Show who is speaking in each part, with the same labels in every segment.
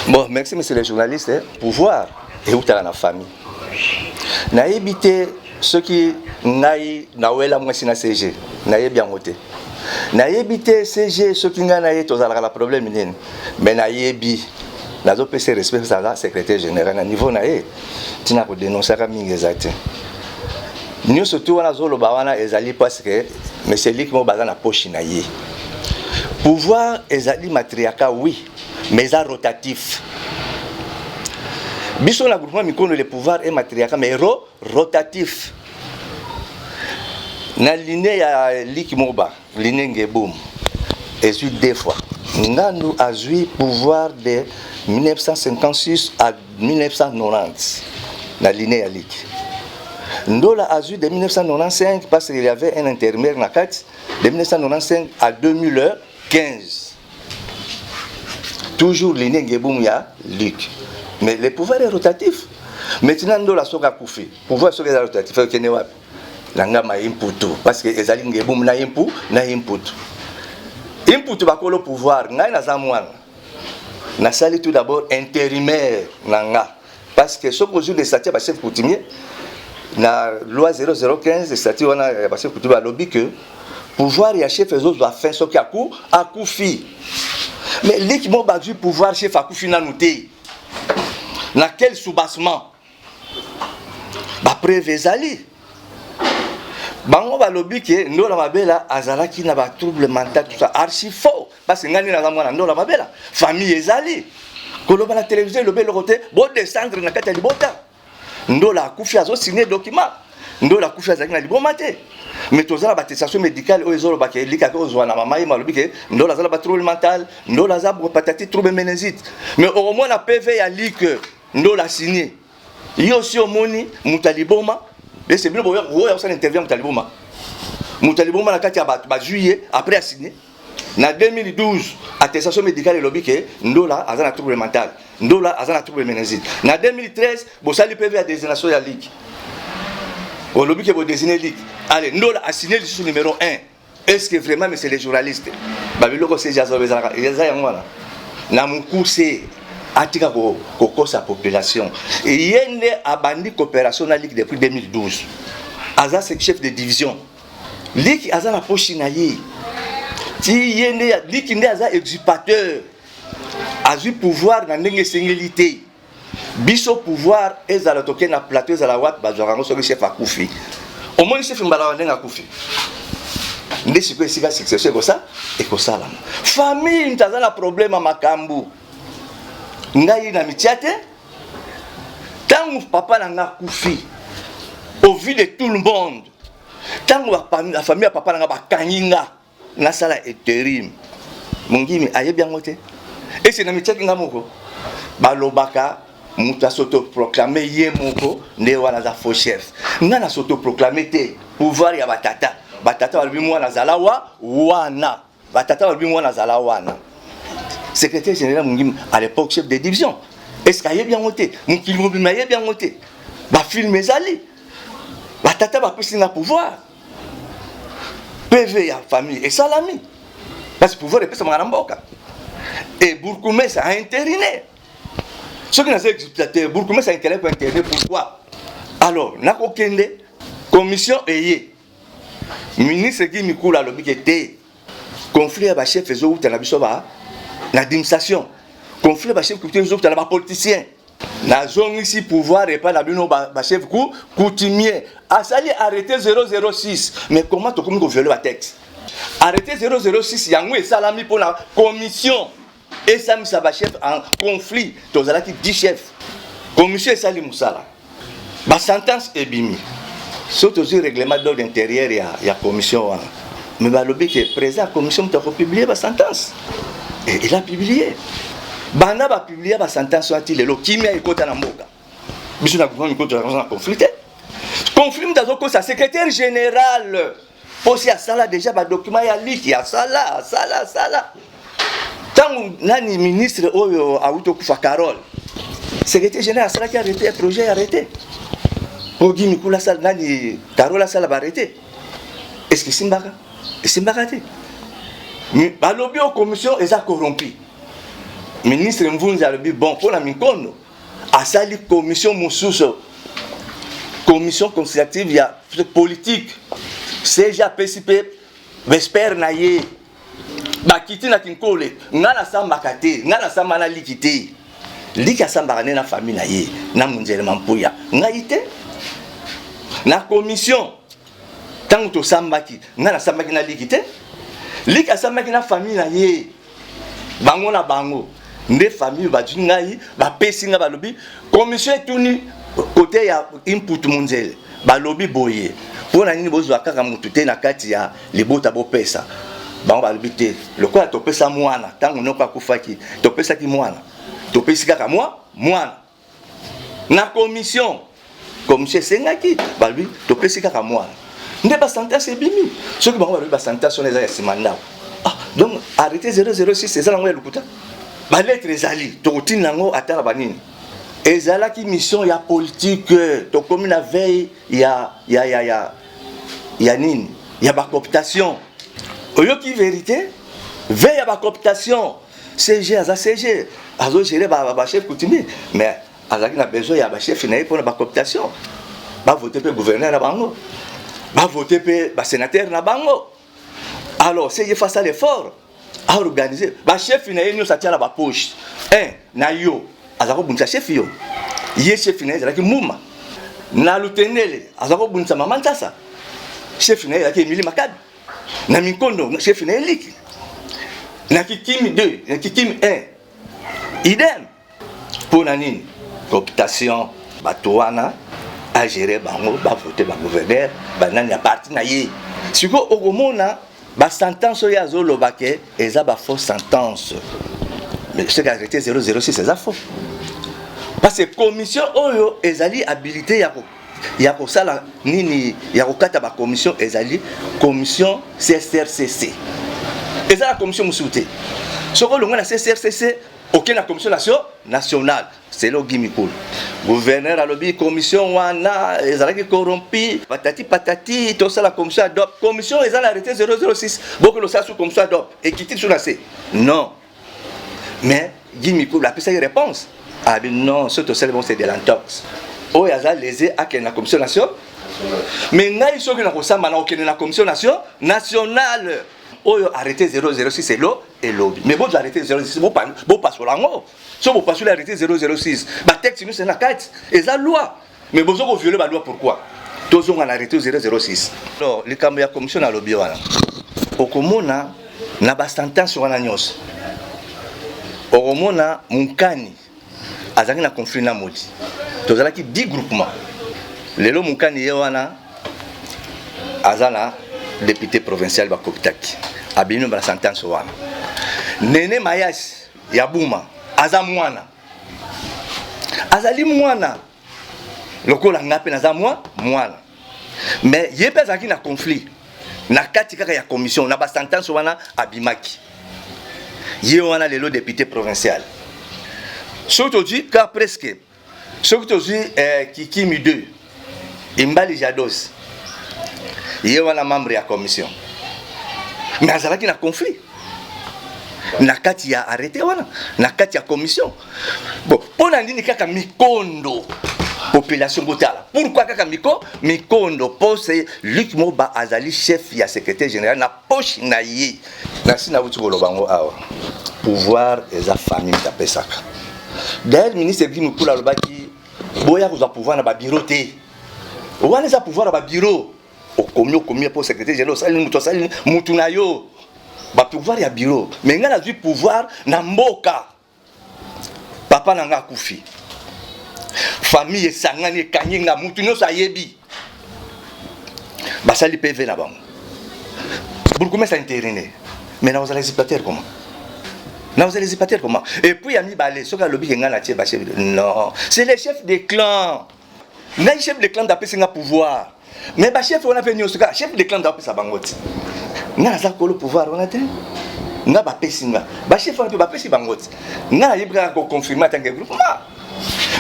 Speaker 1: Bon, merci monsieur le journaliste. Pouvoir et où dans la famille. Na évité ceux qui n'aillent na moi si na CG, na bien voté. Na évité CG ceux qui n'aillent tous à la problème mais na yebi na zo PC respect ça la secrétaire général à niveau na tu n'as pas dénoncé comme exact. Nous surtout na zo lo bawana ezali parce que mais c'est lui qui m'a basé na poche na yé. Pouvoir ezali matriarcat oui, mais ça rotatif. Bisson la groupement mikono le pouvoir est matriarcat mais rotatif. Na ligne ya likimoba, ligne ngeboum. Et suis deux fois. Nous a joué pouvoir de 1956 à 1990. Na ligne ya lik. Ndola a joué de 1995 parce qu'il y avait un intermédiaire na kat de 1995 à 2015. Toujours ligne ngeboum ya lik. Mais le pouvoir est rotatif. Maintenant, nous la soga koufi. Pouvoir soga rotatif. Il faut que nous langa ma input. Parce que les alliés boum na input, na input. Input ba ko le pouvoir. Ngai na zamwana. Na sali tout d'abord intérimaire nanga. Parce que ce que jour les statuts ba chef coutumier na loi 0015 les statuts wana ba chef coutumier lobby que pouvoir ya chef ezo doit faire ce qui a koufi. Mais l'équipement ba du pouvoir chef a koufi na nouté. Dans quel soubassement ba prévezali bango ba lobby que ndo la mabela azala ki na ba trouble mental tout ça archi faux parce que ngani na zamwana ndo la mabela famille ezali koloba la télévision lobby le côté bon descendre na kata libota ndo la kufi azo signer document ndo la kufi azali na libomate mais tozala ba attestation médicale o ezolo ba ke lika ko zwana mama yima lobby que ndo la zala ba trouble mental ndo la za patati trouble méningite mais au moins la PV ya lik ndo la signé yo si omoni mutaliboma et c'est bien pour voir ça intervient mutaliboma na kati ya ba juillet après a signé na 2012 attestation médicale lobby que ndo la azana trouble mental ndo la azana trouble méningite na 2013 bo sali PV à désignation ya ligue au lobby que bo désigner ligue allez ndo la a signé le sous numéro 1 est-ce que vraiment mais c'est les journalistes ba biloko c'est jazo bezaka yaza yangwana na mukusi atika ko sa population et yende abandi coopération na ligue depuis 2012 aza chef de division ligue aza na poche na yi ti yende ligue nde aza exupateur azu pouvoir na ndenge singélité biso pouvoir ezala toke na plateau ezala wat bazwaka ngo soki chef akufi au moins chef mbala ndenge akufi nde siko esika succession ko ça famille ntaza na problème à makambu ngai na mitiate tangu papa nanga kufi au vu de tout le monde tangu la famille ya papa nanga bakanyinga na sala eterim mungimi ayebi yango te et c'est na mitiate nga moko balobaka muta s'auto proclamer ye moko nde wana za faux chef nga na s'auto proclamer te pouvoir ya batata balobi mwana zala wana batata balobi mwana zala wana secrétaire général Mungim à l'époque chef de division est-ce qu'il y a bien monté mon kilomètre bien monté ba film ezali ba tata ba pesi na pouvoir PV ya famille et salami parce que pouvoir est pesa mwana mboka et Bourkoumé ça a intériné ce qui n'a pas expliqué Bourkoumé ça a intérêt pour intérêt pourquoi alors na kokende commission eye ministre qui mikula lobi que té conflit ba chef ezo uta na biso ba l'administration conflit ba chef coutumier zokta na ba politicien na zone ici pouvoir et pas la bino ba chef coutumier asali arrêté 006 mais comment to comme ko violer ba texte arrêté 006 yango esalami pour la commission et ça misa ba chef en conflit tozala ki 10 chefs commission esali musala ba sentence ebimi surtout sur règlement d'ordre intérieur ya commission mais ba lobby que président commission ta publier ba sentence. Et il a publié. Bana va publier la sentence sur Atilelo, qui m'a écouté à Namboga. Bisous n'a pas écouté à conflit. Conflit dans le secrétaire général. Aussi à ça là déjà, le document y a liqué, à ça là. Tant que ministre a eu Koufa Carole, secrétaire général, ça là qui a arrêté, le projet arrêté. Pour dire Mikula Sal, Nani, Carole Sal va arrêter. Est-ce que c'est Simbaka? Et Simbaka? Balobi aux commissions, ils ont corrompu. ministre Mvunza alobi bon pour la Mikondo asali commission mususo commission consultative ya politique seja PCP vespère na ye bakiti na kinkole ngana samba kate ngana samba na likite lika samba na famille na ye na munzele mampuya ngaite na commission tant to sambaki ngana sambaki na likite lika sambaki na famille na ye bango na bango nde famille ba ngai ba pesinga balobi commission etuni côté ya input munzele balobi boye pona nini bozwa kaka mutu te na kati ya libota bo pesa bango balobi te lokola to pesa mwana tango noka kufaki to pesa ki mwana to pesi kaka mwana na commission sengaki balobi to pesi kaka mwana nde ba sentence ebimi soki bango balobi ba sentence on ezali simanda donc arrêtez 006 ezala ngo lukuta ba lettre ezali to kotina ngo atala banini ezala ki mission ya politique to comme na veille ya nini ya ba cooptation oyo ki vérité veille ya ba cooptation CG aza CG azo gérer ba chef coutumier mais azaki na besoin ya ba chef na pour ba cooptation ba voter pe gouverneur na bango ba voter pe ba sénateur na bango. Alors, c'est face à l'effort à organiser. Ba chef na yo ça tient la ba poche. Na yo, azako bunza chef yo. Ye chef na yo ki muma. Na lutenele, azako bunza mama ntasa. Chef na yo ki Emily Makad. Na Mikondo, chef na liki. Na Kikimi 2, na Kikimi 1. Idem. Pour nani cooptation batoana à gérer bango, ba voter ba gouverneur, ba nani ya parti na ye. Siko ogomona ba sentence ya zolo bake eza ba fausse sentence. Mais ce qui a arrêté 006 c'est faux. Parce que commission oyo ezali habilité ya ko sala nini ya ko kata ba commission ezali commission CSRCC. Eza la commission musuté. Soko longa na CSRCC aucune commission nationale. C'est le Gimikul. Gouverneur a lobby commission wana ezalaki corrompu patati tout ça la commission adopte commission ils ont arrêté 006 beaucoup le ça sous commission adopte et quitter sur la C non mais Gimikul la pesa réponse ah ben non ce tout ça bon c'est de l'antox oh yaza lésé à la commission nationale mais ngai soki na kosamba na okene la commission nationale oh arrêté 006 c'est l'eau et lobby mais bon arrêté 006 bon pas sur l'ango si vous passez l'arrêté 006 bah texte nous c'est la carte et la loi mais vous avez violé la loi pourquoi tous ont arrêté 006 alors les caméras commission à lobby wana okomona na ba sentence wana nyos okomona munkani azaki na conflit na modi tozalaki 10 groupements lelo munkani ye wana azana député provincial ba Kopitaki abino ba sentence wana Nene Mayas ya Buma aza mwana azali mwana lokola ngape na za mwana mais yebe azaki na conflit na kati kaka ya commission na ba sentence wana abimaki ye wana lelo député provincial surtout dit ka presque surtout dit Kikimi 2 Imbali Jados ye wana membre ya commission mais azalaki na conflit na kati ya arrêté wana na kati ya commission bon pona ndini kaka Mikondo population botala pourquoi kaka Mikondo pose Luc Moba azali chef ya secrétaire général na poche na ye na sina wuti kolobango awa pouvoir eza famille ta pesaka d'ailleurs ministre Guy Mukula lobaki boya ko za pouvoir na ba bureau te wana za pouvoir na ba bureau okomi pour secrétaire général sali mutu na yo ba pouvoir ya bureau mais nga na du pouvoir na mboka papa na nga kufi famille sangani kanyinga mutu no sa yebi basali PV na bango beaucoup mais ça interné mais na les exploiter comment et puis ami balé soka lobi nga na tie ba chef non c'est les chefs des clans na chef de clan d'après singa pouvoir mais ba chef on a venu soka chef de clan d'après sa bangoti na za ko le pouvoir on a te na ba pesinga ba chef on peut ba pesi bangoti na yebra ko confirmer tant que groupement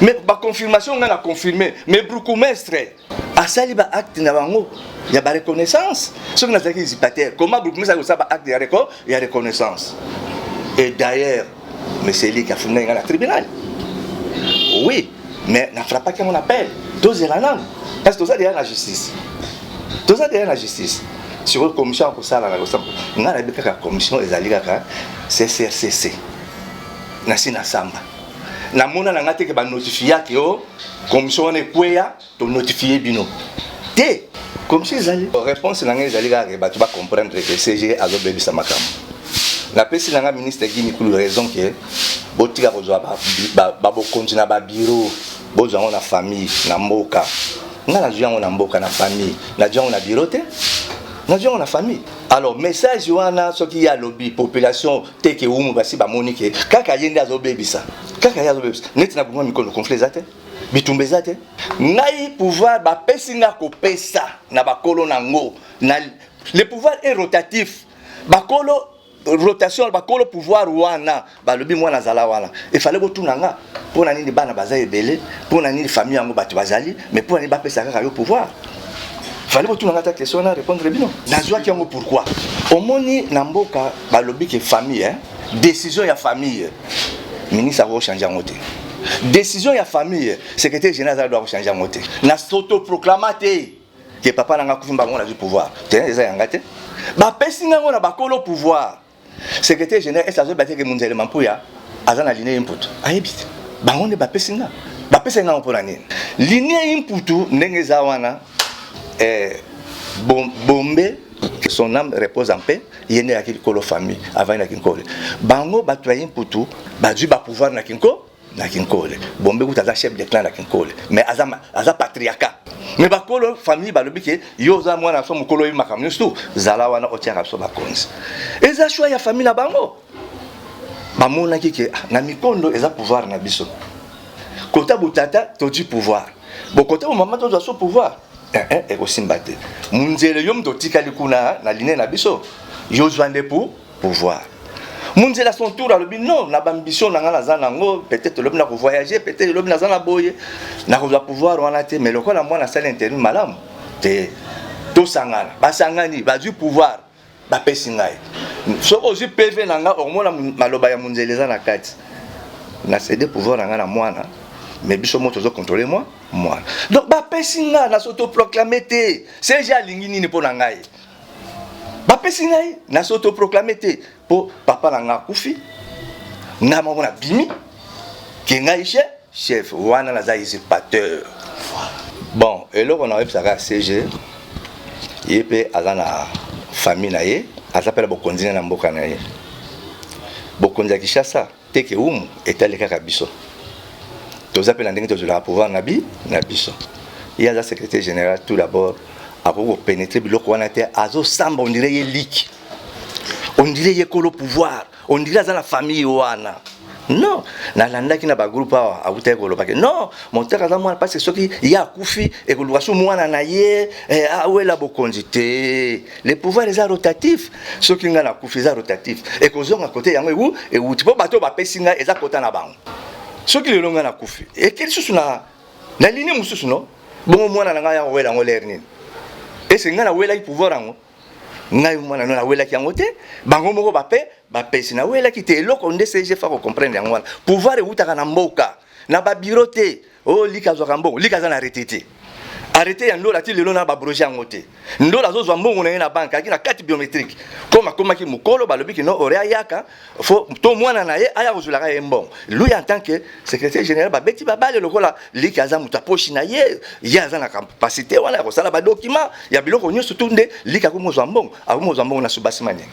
Speaker 1: mais ba confirmation on a confirmé mais bourgmestre asali ba acte na bango ya ba reconnaissance ce que na zaki zipater comment bourgmestre ça ba acte ya reconnaissance et d'ailleurs mais c'est lui qui a fondé le tribunal. Oui, mais n'a frappé pas mon appel. Tous les langues. Parce que tout ça derrière la justice. Tout ça derrière la justice. Sur la commission pour ça, on a la commission des alliés, c'est CRCC. Nasi na samba. Na mona na ngate ke ba notifier que commission ne kwea to notifier bino. Té comme si zali. Réponse na ngé zali ga ba tu vas comprendre que CG azo bebisa makambo. La pesi na ministre Guy Mikulu raison que botika bozwa ba bo continuer ba bureau, bozwa na famille na mboka. Nga na jua na mboka na famille, na jua na bureau té. Na jua na famille. Alors message wana ce qui y a lobby population teke umu basi ba monique kaka yende azo bebisa. Kaka yazo bebisa. Net na buma mikono conflit zate. Bitumbe zate. Ngai pouvoir ba pesinga ko pesa na bakolo nango. Na le pouvoir est rotatif. Bakolo rotation bakolo pouvoir wana ba lobby mwana zala wana. Il fallait ko tunanga pour nani bana baza ebele, pour nani famille yango batu bazali, mais pour nani ba pesa kaka yo pouvoir. Fallait que tu n'as pas question à répondre bien. Nazwa qui en pourquoi? Au moni namboka balobi que famille hein, décision ya famille. Ministre va changer en côté. Décision ya famille, secrétaire général doit changer en côté. Na s'auto-proclamaté que papa nanga kufimba ngona du pouvoir. Tiens, ça yangate. Ba pesinga ngona bakolo pouvoir. Secrétaire général est azo battre que munzele mampuya azana ligne input. Ayebite. Ba ngone ba pesinga. Ba pesinga mpona nini? Ligne input ndenge za wana Bombe, son âme repose en paix, il y a une colo famille avant la kinkole. Bango batoyen putu, badu ba pouvoir na kinko, na kinkole. Bombe ou taza chef de clan na kinkole. Mais aza patriarcat. Mais ba colo famille ba lobi ke yo za mwana so mukolo yima kamni stu zala wana otiaka so ba konzi. Eza choix ya famille na bango. Ba mona ki na mikondo eza pouvoir na biso. Kota butata todi pouvoir. Bon kota maman to so pouvoir. Et aussi mbaté. Munzele yom dotika likuna na ligne na biso. Yo zwande pour pouvoir. Munzele à son tour a le non, na ambition na ngala zanango, peut-être l'homme na voyager, peut-être l'homme na zana boye, na pouvoir on a été mais le quoi la moi na salle intérim malam. Te to sangana, ba sangani, ba du pouvoir, ba pesingai. So aussi PV na nga au moins maloba ya munzele za na kati. Na cédé pouvoir na ngala mwana. Mais biso moto zo contrôler moi. Donc ba pesinga na s'auto-proclamer té. C'est ja lingi nini po na ngai. Ba pesinga na s'auto-proclamer té po papa na nga kufi. Na mo na bimi. Ki ngai chef wana na za usurpateur. Bon, et là on arrive ça CG. Yepé azana famille na ye, azapela bokonzi na mboka na ye. Bokonzi Kinshasa teke umu etali kaka biso. Tous appels en dingue de pouvoir nabi nabiso. Il y a la secrétaire générale tout d'abord à pénétrer biloko wana te azo samba on dirait lik. On dirait yekolo pouvoir, on dirait dans la famille wana. Non, na landa ki na ba groupe a uta ko lo pa. Non, mon terre za moi parce que soki ya kufi et ko luaso mwana na ye a wela bokonjité. Les pouvoirs les rotatifs, soki nga na kufi za rotatif. Et ko zonga côté yango et ou tipo bato ba pesinga eza kota na bango. Ce qui est long à Koufi. Et quelle chose na ligne mususu no? Bon moi na nga ya wela ngolerni. Et c'est nga na wela pouvoir ango. Ngai mwana na wela ki angote, bango moko ba pesi na wela ki te eloko nde CG fa ko comprendre yango wana. Pouvoir e utaka na mboka, na ba bureau te. Oh lika zo kambo, lika za na arrêté. Arrêté ya ndola ti lelo na ba projet angote. Ndola zo zwa mbongo na banque aki na carte biométrique. Koma ki mukolo balobi ki no ore ayaka fo to mwana na ye aya kozulaka ye mbongo. Lui en tant que secrétaire général ba beti ba bale lokola lika za muta pochi na ye ya za na capacité wana ko sala ba document ya biloko nyoso tunde lika ko mozwa mbongo, a mozwa mbongo na subasimane.